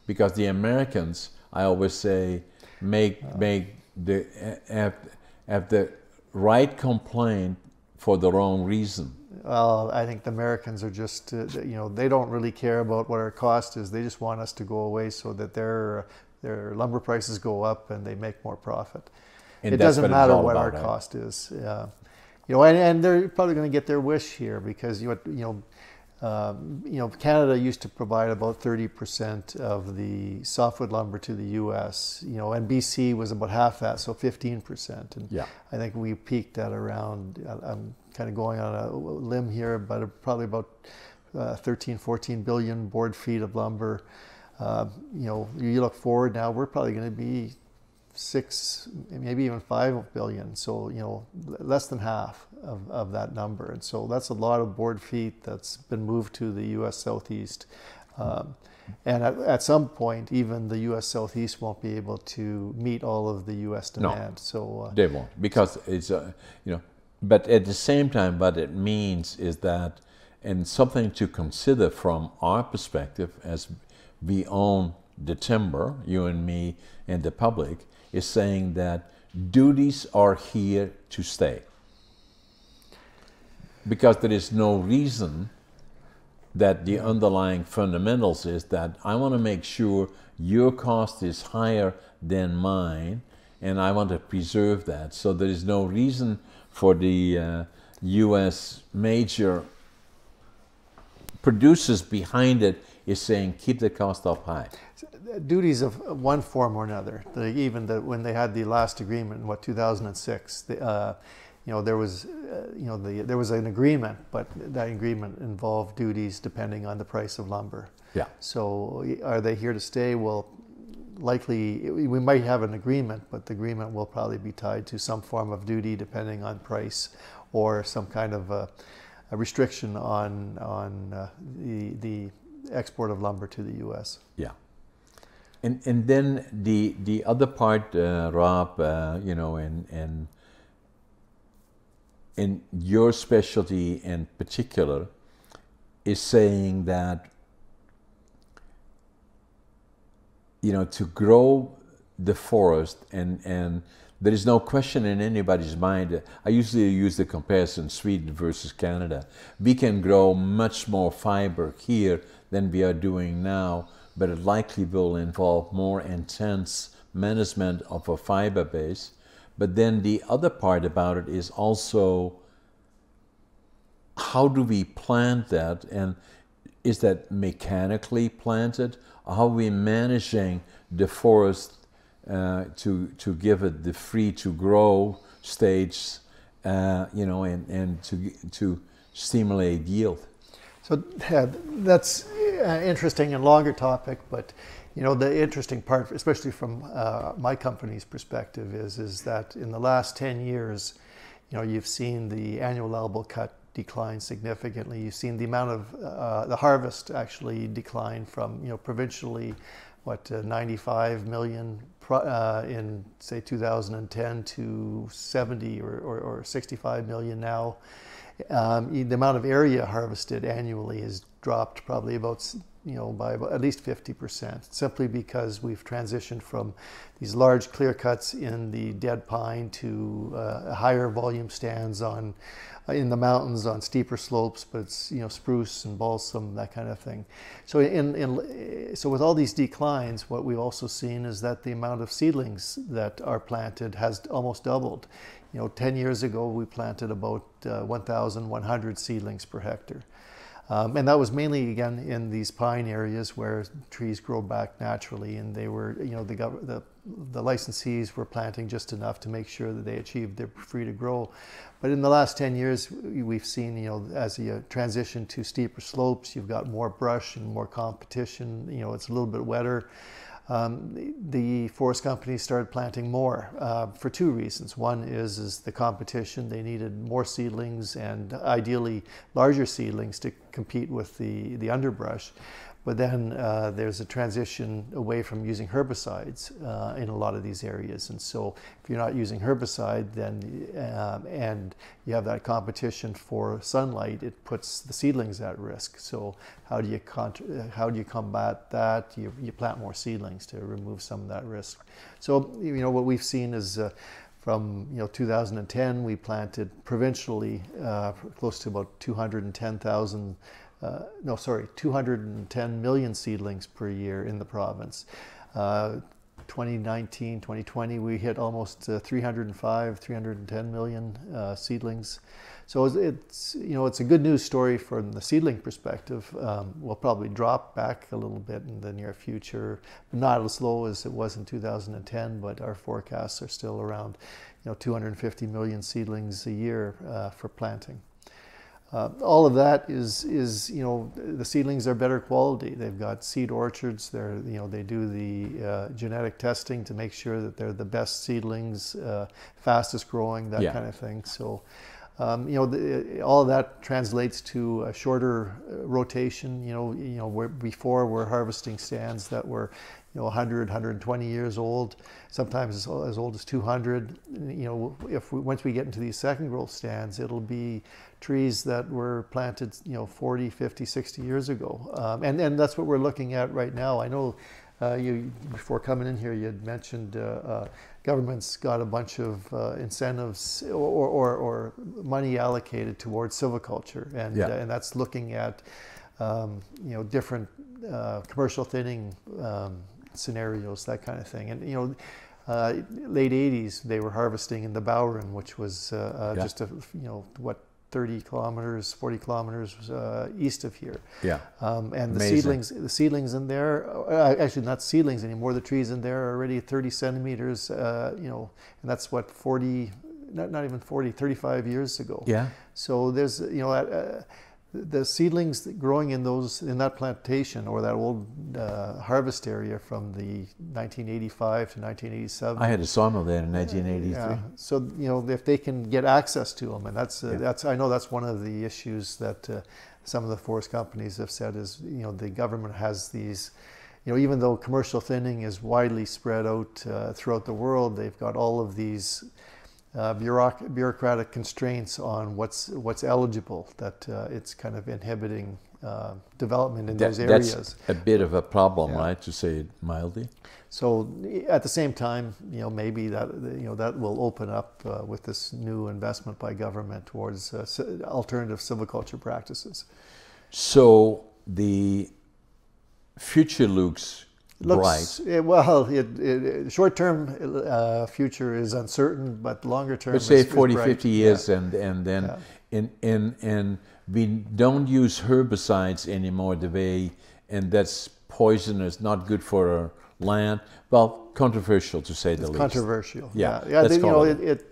Because the Americans, I always say, have the right complaint for the wrong reason. Well, I think the Americans are just, they don't really care about what our cost is. They just want us to go away so that their lumber prices go up and they make more profit. And it doesn't matter what our cost is. And they're probably going to get their wish here, because Canada used to provide about 30% of the softwood lumber to the U.S. And BC was about half that, so 15%. And Yeah. I think we peaked at around, I'm kind of going on a limb here, but probably about 13, 14 billion board feet of lumber. You look forward now, we're probably going to be 6, maybe even 5 billion. So, less than half of that number. And so that's a lot of board feet that's been moved to the U.S. Southeast. And at some point, even the U.S. Southeast won't be able to meet all of the U.S. demand. No, so they won't, because it's, but at the same time, what it means is that, and something to consider from our perspective, as we own the timber, you and me and the public, is saying that duties are here to stay. Because there is no reason that the underlying fundamentals is that I want to make sure your cost is higher than mine, and I want to preserve that. So there is no reason for the U.S. major producers behind it is saying keep the cost up high. Duties of one form or another. When they had the last agreement in 2006, there was there was an agreement, but that agreement involved duties depending on the price of lumber. Yeah. So are they here to stay? Well, likely we might have an agreement, but the agreement will probably be tied to some form of duty depending on price, or some kind of a restriction on the export of lumber to the U.S. Yeah. And then the other part, Rob, in your specialty in particular, is saying that, to grow the forest, and there is no question in anybody's mind. I usually use the comparison Sweden versus Canada. We can grow much more fiber here than we are doing now, but it likely will involve more intense management of a fiber base. But then the other part about it is also, how do we plant that? And is that mechanically planted? Or how are we managing the forest to give it the free to grow stage, and to stimulate yield? So that's an interesting and longer topic, but the interesting part, especially from my company's perspective, is that in the last 10 years, you've seen the annual allowable cut decline significantly. You've seen the amount of the harvest actually decline from provincially 95 million in say 2010 to 70 or 65 million now. The amount of area harvested annually has dropped probably about by at least 50%, simply because we've transitioned from these large clear cuts in the dead pine to higher volume stands in the mountains on steeper slopes, but it's spruce and balsam, that kind of thing. So so with all these declines, what we've also seen is that the amount of seedlings that are planted has almost doubled. 10 years ago we planted about 1,100 seedlings per hectare. And that was mainly, again, in these pine areas where trees grow back naturally, and they were, the licensees were planting just enough to make sure that they achieved their free to grow. But in the last 10 years, we've seen, as you transition to steeper slopes, you've got more brush and more competition. It's a little bit wetter. The forest companies started planting more for two reasons. One is the competition. They needed more seedlings, and ideally larger seedlings, to compete with the underbrush. But then there's a transition away from using herbicides in a lot of these areas. And so if you're not using herbicide, then and you have that competition for sunlight, it puts the seedlings at risk. So how do you combat that? You plant more seedlings to remove some of that risk. So what we've seen is from 2010, we planted provincially close to about 210 million seedlings per year in the province. 2019, 2020, we hit almost 305, 310 million seedlings. So it's a good news story from the seedling perspective. We'll probably drop back a little bit in the near future, not as low as it was in 2010, but our forecasts are still around 250 million seedlings a year for planting. All of that is the seedlings are better quality. They've got seed orchards. They do the genetic testing to make sure that they're the best seedlings, fastest growing, that kind of thing. So, all of that translates to a shorter rotation. Where before we're harvesting stands that were 100, 120 years old, sometimes as old as 200. Once we get into these second growth stands, it'll be trees that were planted 40, 50, 60 years ago. And that's what we're looking at right now. I know you, before coming in here, you had mentioned government's got a bunch of incentives or money allocated towards silviculture, and that's looking at different commercial thinning scenarios, that kind of thing. And late 80s they were harvesting in the Bowron, which was just 30 kilometers, 40 kilometers east of here. And the seedlings in there, actually not seedlings anymore, the trees in there are already 30 centimeters, and that's what, 40, not even 40, 35 years ago. So there's, the seedlings growing in that plantation or that old harvest area from the 1985 to 1987. I had a sawmill there in 1983. So if they can get access to them, and that's I know that's one of the issues that some of the forest companies have said is the government has these. Even though commercial thinning is widely spread out throughout the world, they've got all of these bureaucratic constraints on what's eligible, that it's kind of inhibiting development in those areas. That's a bit of a problem, right, to say it mildly. So at the same time, maybe that that will open up with this new investment by government towards alternative silviculture practices. So the future looks bright. Well, short-term future is uncertain, but longer-term Let's say is 40, bright. 50 years, and then and we don't use herbicides anymore the way, and that's poisonous, not good for our land. Well, controversial to say the least. Controversial.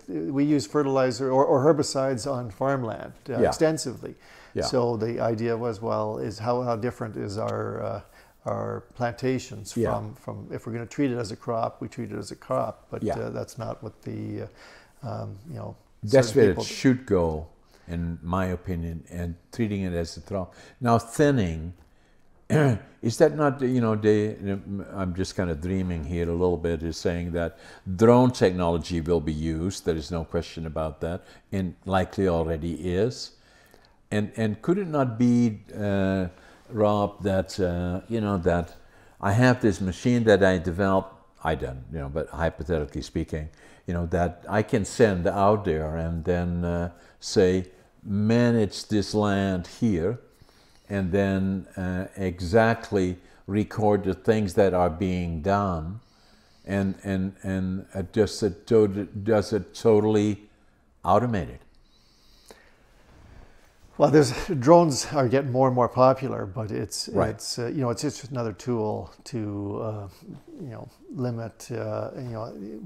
We use fertilizer or herbicides on farmland extensively. So the idea was, well, is how different is our plantations from if we're going to treat it as a crop, we treat it as a crop, but that's not what the that's where it should go, in my opinion, and treating it as a crop. Now thinning, is that not I'm just kind of dreaming here a little bit, is saying that drone technology will be used. There is no question about that, and likely already is. And could it not be Rob, that that I have this machine that I developed, but hypothetically speaking, that I can send out there and then say, manage this land here, and then exactly record the things that are being done, and does it totally automated? Well, drones are getting more and more popular, but it's just another tool to limit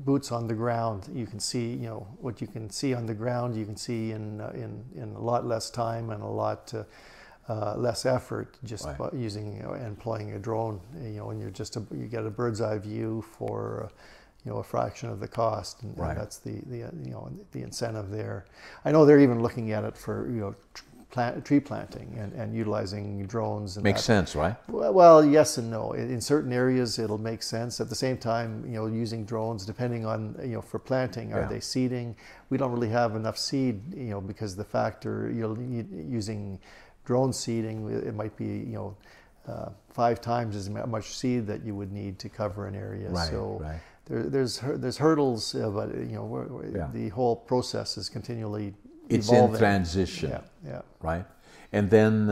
boots on the ground. You can see what you can see on the ground. You can see in a lot less time and a lot less effort just by using employing a drone. And you get a bird's eye view for a fraction of the cost, and that's the incentive there. I know they're even looking at it for tree planting and utilizing drones. Makes sense, right? Well, yes and no. In certain areas, it'll make sense. At the same time, using drones, depending on for planting, are they seeding? We don't really have enough seed, because the factor using drone seeding, it might be 5 times as much seed that you would need to cover an area. There's hurdles, but the whole process is continually it's evolving. in transition, right? And then,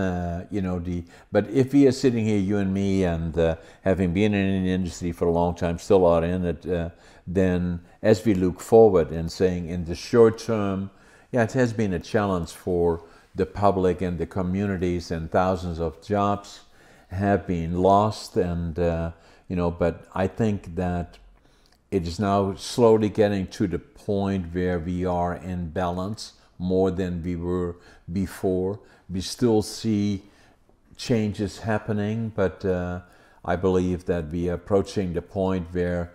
but if we are sitting here, you and me, and having been in the industry for a long time, still are in it, then as we look forward and saying in the short term, yeah, it has been a challenge for the public and the communities, and thousands of jobs have been lost, and but I think that it is now slowly getting to the point where we are in balance more than we were before. We still see changes happening, but I believe that we are approaching the point where,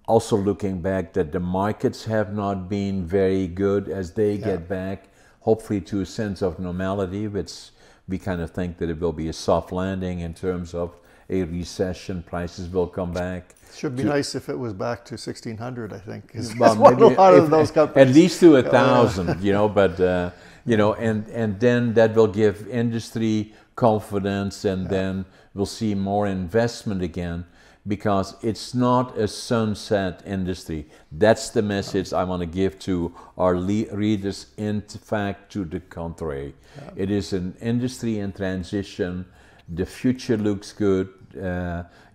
also looking back, that the markets have not been very good as they get back, hopefully to a sense of normality, which we kind of think that it will be a soft landing in terms of a recession. Prices will come back. Should be nice if it was back to 1600, I think. Well, maybe a lot of those companies. At least to 1,000, but and then that will give industry confidence, and then we'll see more investment again, because it's not a sunset industry. That's the message I want to give to our readers. In fact, to the contrary, it is an industry in transition. The future looks good.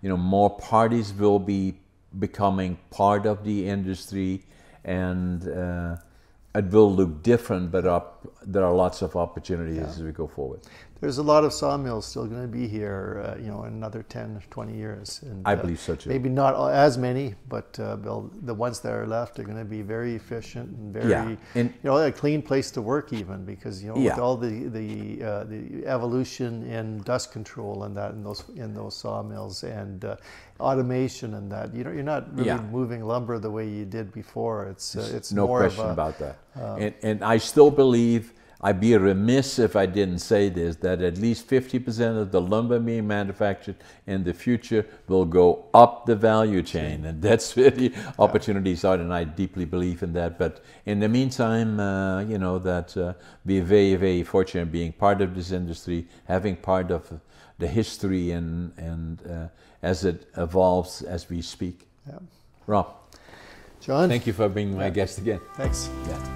More parties will be becoming part of the industry, and it will look different, but there are lots of opportunities as we go forward. There's a lot of sawmills still going to be here, in another 10 or 20 years. And, I believe so too. Maybe not as many, but the ones that are left are going to be very efficient and very, a clean place to work, even, because with all the evolution in dust control and that in those sawmills, and automation and that, you're not really moving lumber the way you did before. It's no more question about that. And I still believe, I'd be remiss if I didn't say this, that at least 50% of the lumber being manufactured in the future will go up the value chain, and that's where the opportunities are, and I deeply believe in that. But in the meantime, that we're very, very fortunate being part of this industry, having part of the history, and as it evolves as we speak. Yeah. Rob, John, thank you for being my guest again. Thanks. Yeah.